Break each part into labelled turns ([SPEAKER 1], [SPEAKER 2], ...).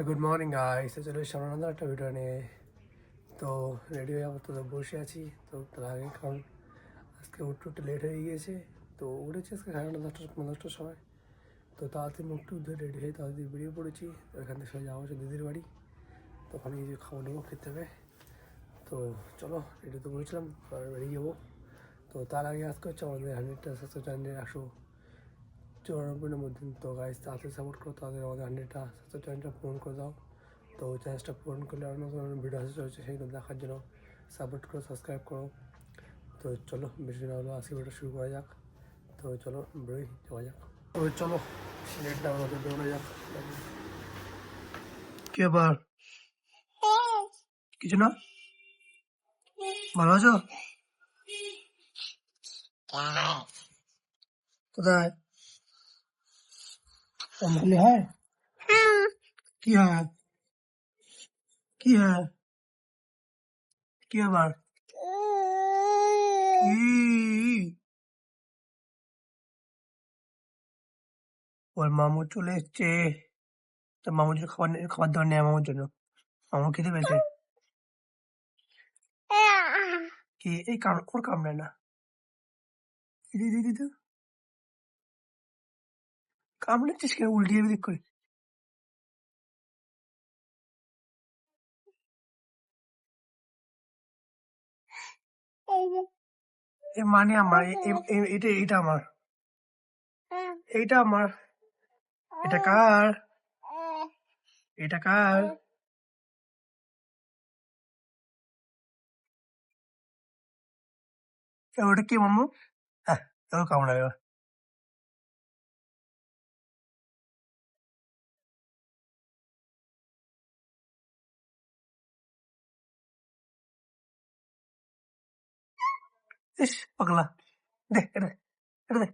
[SPEAKER 1] Good morning guys, চলে সামনে নতুন একটা ভিডিও নিয়ে। তো রেডি হয়ে আপাতত বসে আছি। তো তার আগে কারণ আজকে উঠতে লেট হয়ে গিয়েছে। তো উঠেছি আজকে 10:30 সময়। তো তাড়াতাড়ি মুখ টুক ধুয়ে রেডি হয়ে তাড়াতাড়ি বেরিয়ে পড়েছি। তো এখান থেকে সবাই যাওয়া হচ্ছে দিদির বাড়ি। তো ওখানে গিয়ে খাওয়া দাওয়া খেতে হবে। তো চলো, রেডি তো করেছিলাম, বেরিয়ে যাবো। তো তার আগে আজকে হচ্ছে আমাদের 100টা সাবস্ক্রাইবার 194 মধ্যে। তো গাইস তাড়াতাড়ি সাপোর্ট করো, তাদের আমাদের 100টা সাবস্ক্রাইবার পূরণ করে দাও। তো চ্যানেলটা পূরণ করলে আরও নতুন নতুন ভিডিও আসতে চলছে, সেইগুলো দেখার জন্য সাপোর্ট করো, সাবস্ক্রাইব করো। তো চলো, বেশি না হলো আজকে ভিডিও শুরু করা যাক। তো চলো বেরোই, যাওয়া যাক। তো চলো, লেটটা আমাদের বেরোনো যাক। কি ব্যাপার? কিছু না? ভালো আছো? কোথায়? অমগুলি হয়? কি হয়? কি হয়? কি ব্যাপার? কি? ওর মামু চলে এসছে। তো মামুর জন্য খাবার দাবার নেই, মামুর জন্য। মামু খেতে পেয়েছে। কি এই ওর কামড়ায় না। দিদি দিদি কামড়াচ্ছিস কেন? উল্টিয়ে দিক করে। এ মানে আমার এটা আমার, এইটা আমার। এটা কার? এটা কার? ওটা কি মামু? হ্যাঁ, তোর কামড়াবে। ইস পাগলা, দে এটা, এটা দে।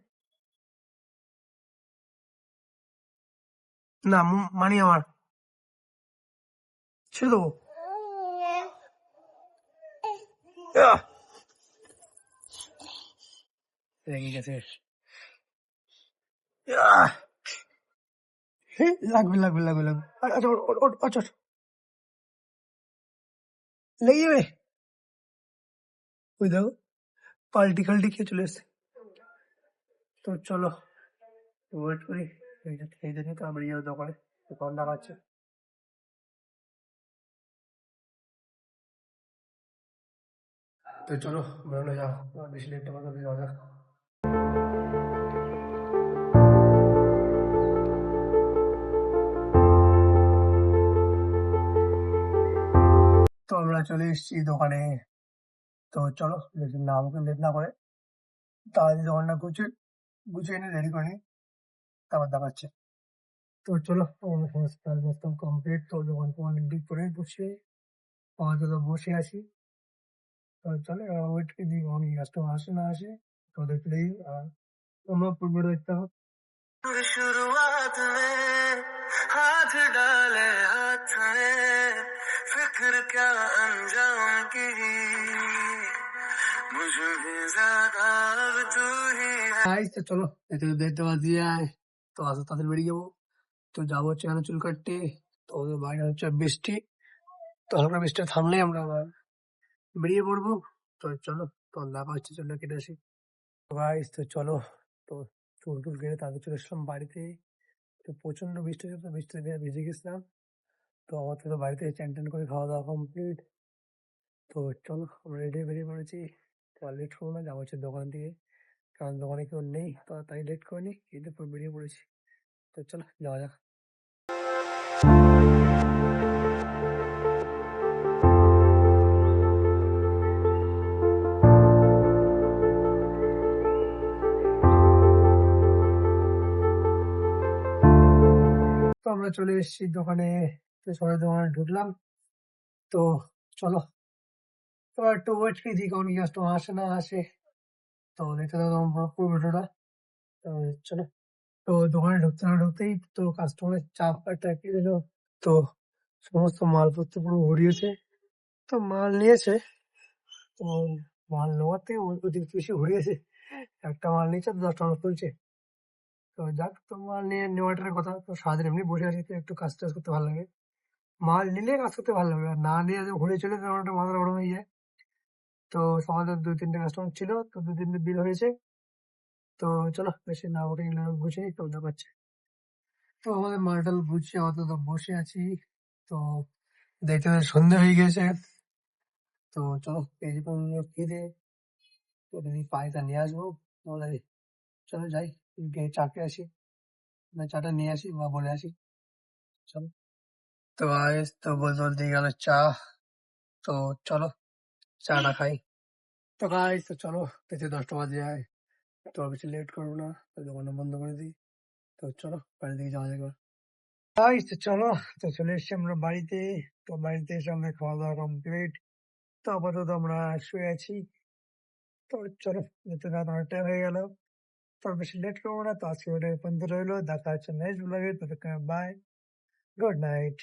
[SPEAKER 1] না মানি আমার, ছেড়ে দেবো। আহ! রেগে গেছে। আহ! লাগবে লাগবে লাগবে লাগবে। আচ্ছা আচ্ছা, লেগে যাবে। ওই দেখো, পাল্টি খাল্টি খেয়ে চলে এসছে। তো চলো ওয়েট করি, খেয়ে দেখি তো বেরিয়ে যাবো দোকানে। দোকান দেখাচ্ছে। তো চলো বেরোনো যাও, বেশি লেট আমার যাওয়া যাক। তো আমরা চলে এসেছি দোকানে। তো চলো, বেশি না আমাকে লেট না করে তাড়াতাড়ি দোকানটা গুছিয়ে গুছিয়ে এনে রেডি করে নিই, তারপর দেখাচ্ছে। তো চলো, আমার সমস্ত কাজ বাজ কমপ্লিট। তো দোকান ফোকান ঠিক করে বসে আপাতত বসে আছি। তো চলো এবার ওয়েট করে দিই কখন কাস্টমার আসে না আসে। তো দেখতে দেখি আর তোমরা পুরোটা দেখতে হবে। शुरुआत में हाथ डाले हाथ में फिक्र क्या अंजाम की मुझे भी ज्यादा अब तू ही है। তো চলো, দেখতে দেখতে বাজিয়ে আয়। তো আস্তে তাদের বেরিয়ে যাবো। তো যাবো হচ্ছে এখানে চুল কাটতে। তো ওদের বাইরে হচ্ছে বৃষ্টি। তো হালকা বৃষ্টি থামলেই আমরা আবার বেরিয়ে পড়বো। তো চলো, তো দেখা হচ্ছে, চলো কেটে আসি। গাইস তো চলো, তো চুল টুল কেটে তাদের চলে এসলাম বাড়িতে। তো প্রচন্ড বৃষ্টি হচ্ছে, তো বৃষ্টিতে ভিজে গেছিলাম। তো আমার তো বাড়িতে চান টান করে খাওয়া দাওয়া কমপ্লিট। তো চলো আমরা রেডি বেরিয়ে পড়েছি। তো আর লেট করবো না, যাবো হচ্ছে দোকান থেকে, কারণ দোকানে কেউ নেই। তো তাই লেট করিনি, কিন্তু পর বেরিয়ে পড়েছি। তো চলো যাওয়া যাক। তো আমরা চলে এসেছি দোকানে। তো সবাই দোকানে ঢুকলাম। তো চলো, তো একটু ওয়েট করে দিই কখন কাস্টমার আসে না আসে। তো দেখতে থাকো আমার পুরো ভিডিওটা। তো চলো, তো দোকানে ঢুকতে না ঢুকতেই তো কাস্টমারের চাপ একটা কি দিল। তো সমস্ত মালপত্র পুরো ঘুরিয়েছে। তো মাল নিয়েছে। তো মাল নেওয়ার থেকে অতিরিক্ত বেশি ঘুরিয়েছে। একটা মাল নিয়েছে, 10টা মাল তুলছে। তো যাক, তো মাল নিয়ে নেওয়াটার কথা। তো সারাদিন এমনি বসে আছি, তো একটু কাজ টাজ করতে ভালো লাগে। মাল নিলে কাজ করতে ভালো লাগবে, আর না নিয়ে যদি ঘুরে চলে তখন একটা মাথা গরম হয়ে যায়। তো আমাদের 2-3টে কাস্টমার ছিল, তো 2-3টে বিল হয়েছে। তো চলো বেশি না ওটা গুছিয়ে নিই, তো দেখাচ্ছি। তো আমাদের মালটাল গুছিয়ে আপাতত বসে আছি। তো দেখতে দেখতে সন্ধ্যে হয়ে গেছে। তো চলো এই যে খিদে, তো যদি পাই তা নিয়ে আসবো, তাহলে চলো যাই গিয়ে চা খেয়ে আসি, না চাটা নিয়ে আসি বা বলে আসি। চলো। তো গাইস, তো বলতে বলতে গেল চা। তো চলো চাটা খাই। তো গাইস, তো চলো, পেতে 10টা বাজে যায়। তো আর বেশি লেট করবো না, তো দোকানটা বন্ধ করে দিই। তো চলো বাড়ির দিকে যাওয়া যাক এবার। গাইস, তো চলো, তো চলে এসছি আমরা বাড়িতে। তো বাড়িতে এসে আমরা খাওয়া দাওয়া কমপ্লিট। তো আপাতত আমরা শুয়ে আছি। তো চলো, যেতে রাত 8টা হয়ে গেল। তো আর বেশি লেট করবো না, তো আজকে ওটা পর্যন্ত রইলো। দেখা হচ্ছে নেক্সট ব্লগে, তো বাই, গুড নাইট।